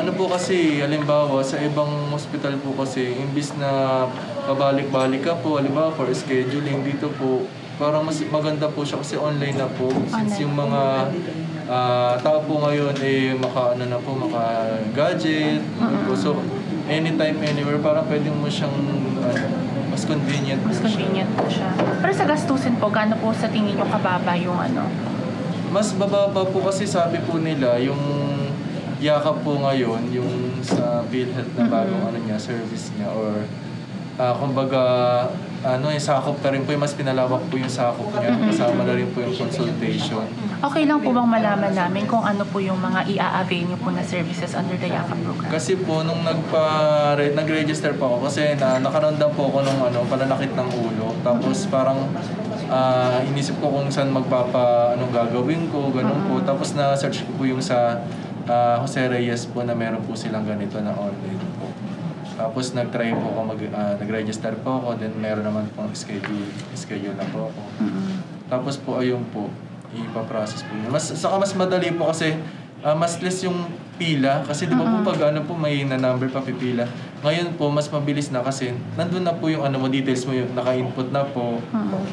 Ano po kasi, halimbawa, sa ibang hospital po kasi, imbis na pabalik-balik ka po, halimbawa for scheduling, dito po, parang mas maganda po siya kasi online na po. Since yung mga tao po ngayon maka-gadget. So, anytime, anywhere, parang pwede mo siyang mas convenient. Mas convenient po siya. Pero sa gastusin po, gaano po sa tingin nyo kababa yung ano? Mas bababa po kasi sabi po nila, yung yakap po ngayon, yung sa PhilHealth na bagong service niya or kumbaga sakop na rin po yung mas pinalawak po yung sakop niya. Kasama na rin po yung consultation. Okay lang po bang malaman namin kung ano po yung mga i-a-avail niyo po na services under the yakap program? Kasi po nung nag-register po ako kasi nakaramdam po ako nung pananakit ng ulo. Tapos parang inisip ko kung saan gagawin ko, ganun po. Tapos na-search ko po yung sa Jose Reyes po na meron po silang ganito na online po. Tapos nag-try po ako, nag-register po ako, then meron naman pong schedule na po ako. Tapos po ayun po, ipaprocess po yun. Saka mas madali po kasi mas less yung pila kasi di ba po pag may na-number pa pipila. Ngayon po mas mabilis na kasi nandun na po yung details mo, yung naka-input na po.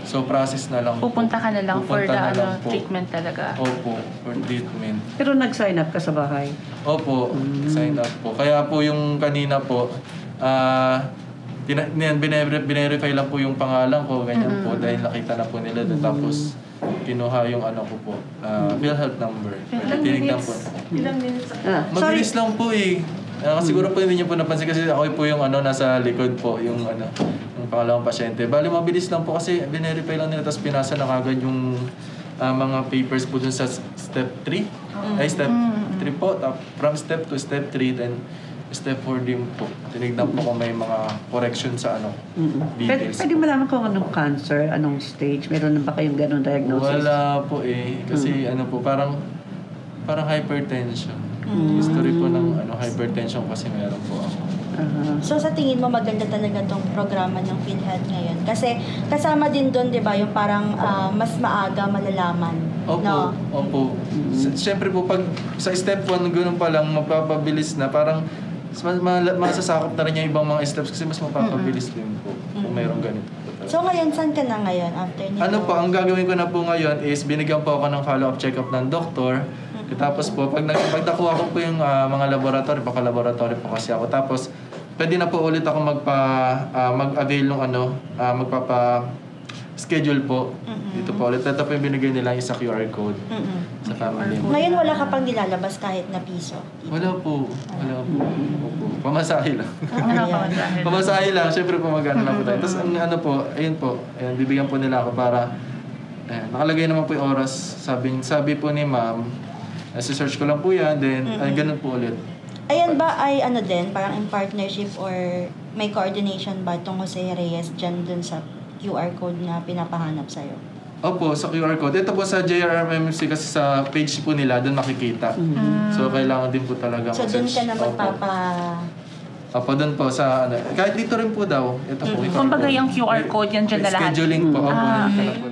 So process na lang. Pupunta ka na lang for the treatment talaga. Opo, for treatment. Pero nag-sign up ka sa bahay? Opo, sign up po. Kaya po yung kanina po, binerify lang po yung pangalan ko, ganyan po, dahil nakita na po nila doon. Tapos kinuha yung ko po, PhilHealth number. Tinignan po. Ilang minutes? Mabilis lang po eh. Siguro po hindi niyo po napansin kasi ako po yung nasa likod po, yung yung pangalawang pasyente. Bali mabilis lang po kasi binerify lang nila tapos pinasa na kagad yung mga papers po dun sa step 3. Ay, step 3 po. From step to step 3, then step 4 din po. Tinignan po kung may mga correction sa details. Pwede malaman kung anong cancer, anong stage? Meron na ba kayong ganun diagnosis? Wala po eh. Kasi parang hypertension. History po ng hypertension kasi meron po ako. So sa tingin mo maganda talaga tong programa ng PhilHealth ngayon? Kasi kasama din doon, di ba, yung parang mas maaga malalaman. Opo, no? Opo. Siyempre po, pag sa step 1, ganoon pa lang, mapapabilis na. Parang masasakop na rin yung ibang mga steps kasi mas mapapabilis din po kung mayroong ganito. So ngayon, saan ka na ngayon after nito? Ang gagawin ko na po ngayon is binigyan po ako ng follow-up check-up ng doktor. Tapos po, pag nakuha ko po yung mga laboratory, paka-laboratory po kasi ako. Tapos, pwede na po ulit ako mag-avail ng magpapa-schedule po. Dito po ulit. Ito po yung binigay nila yung sa QR code sa family. Ngayon wala ka pang nilalabas kahit na piso? Wala po. Opo. Pamasahe lang. Pamasahe. Pamasahe lang. Siyempre po magana na po tayo. Tapos ayun po, bibigyan po nila ako para, nakalagay naman po yung oras. Sabi po ni ma'am, search ko lang po yan, then ganun po ulit. Ayan ba ay din, parang in partnership or may coordination ba itong Jose Reyes dyan dun sa QR code na pinapahanap sa'yo? Opo, sa QR code. Ito po sa JRMMC kasi sa page po nila, doon makikita. So, kailangan din po talaga So, doon ka na Opo, doon po sa kahit dito rin po daw. Ito po. Kumbaga yung QR code yan dyan na lahat. Scheduling po. Opo, okay.